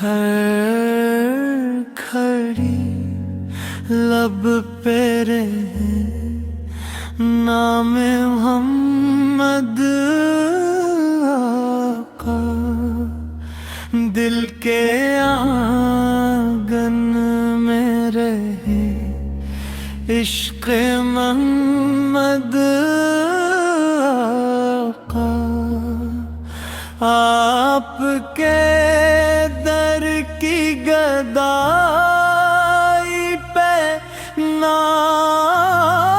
ہر کھڑی لب پہ رہے نام محمد آقا، دل کے آنگن میں رہے عشق محمد آقا، آپ کے در کی گدائی پہ ناز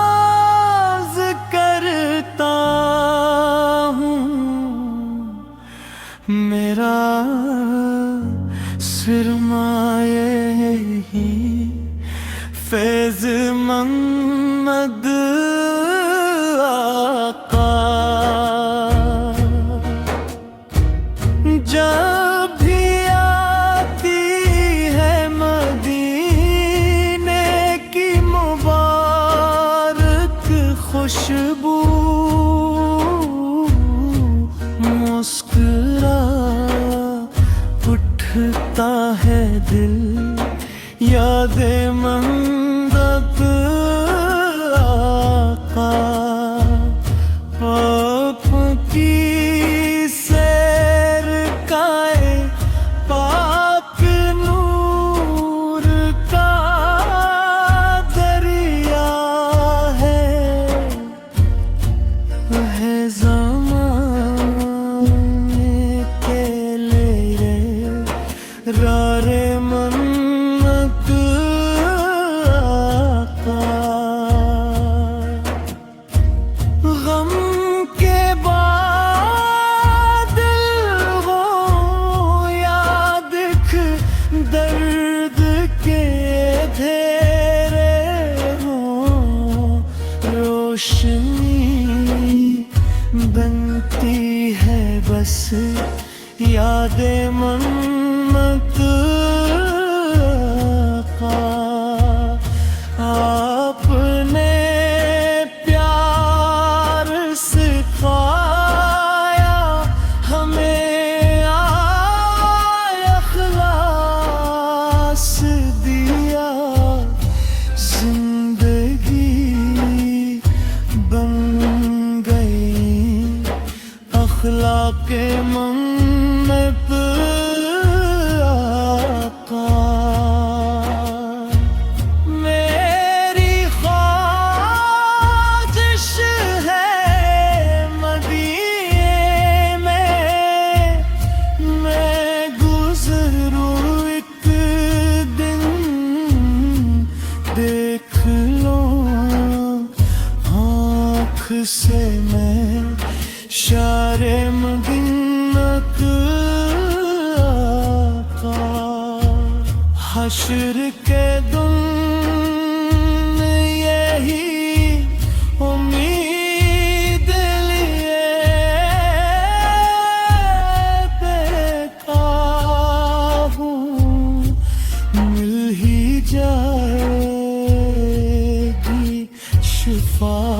کرتا ہوں، میرا سرمایہ ہی فیض محمد آقا، جب بھی آتی ہے مدینے کی مبارک خوشبو، مسکرا اٹھتا ہے دل یاد محمد آقا، آپ کی سیر کائے پاک نور کا دریا ہے زمانے کے لیے رارے منت آقا، غم کے بعد دل ہو یا دکھ درد کے دھیرے ہوں، روشنی بنتی ہے بس یاد محمد آقا، آپ نے پیار سکھایا ہمیں، اخلاص دیا، زندگی بن گئی اخلاق محمد آقا، میری خواہش ہے مدینے میں گزروں ایک دن، دیکھ لوں آنکھ سے میں شار مدینہ آقا، حشر کے دن یہی امید لیے دیکھا ہوں، مل ہی جائے گی شفاعت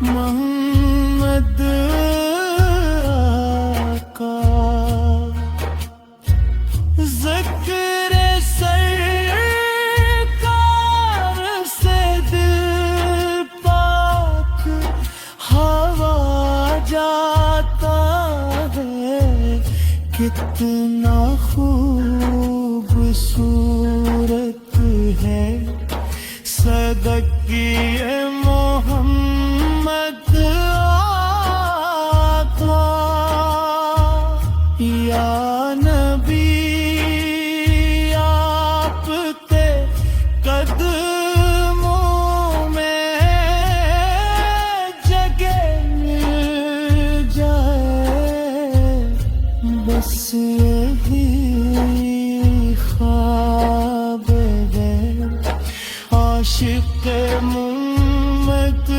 محمد آقا، ذکر سرکار سے دل پاک ہوا جاتا ہے، کتنا خوبصورت ہے صدقے محمد آقا، یا نبی آپ کے قدموں میں جگہ مل جائے، بس یہی خواب ہے عاشق محمد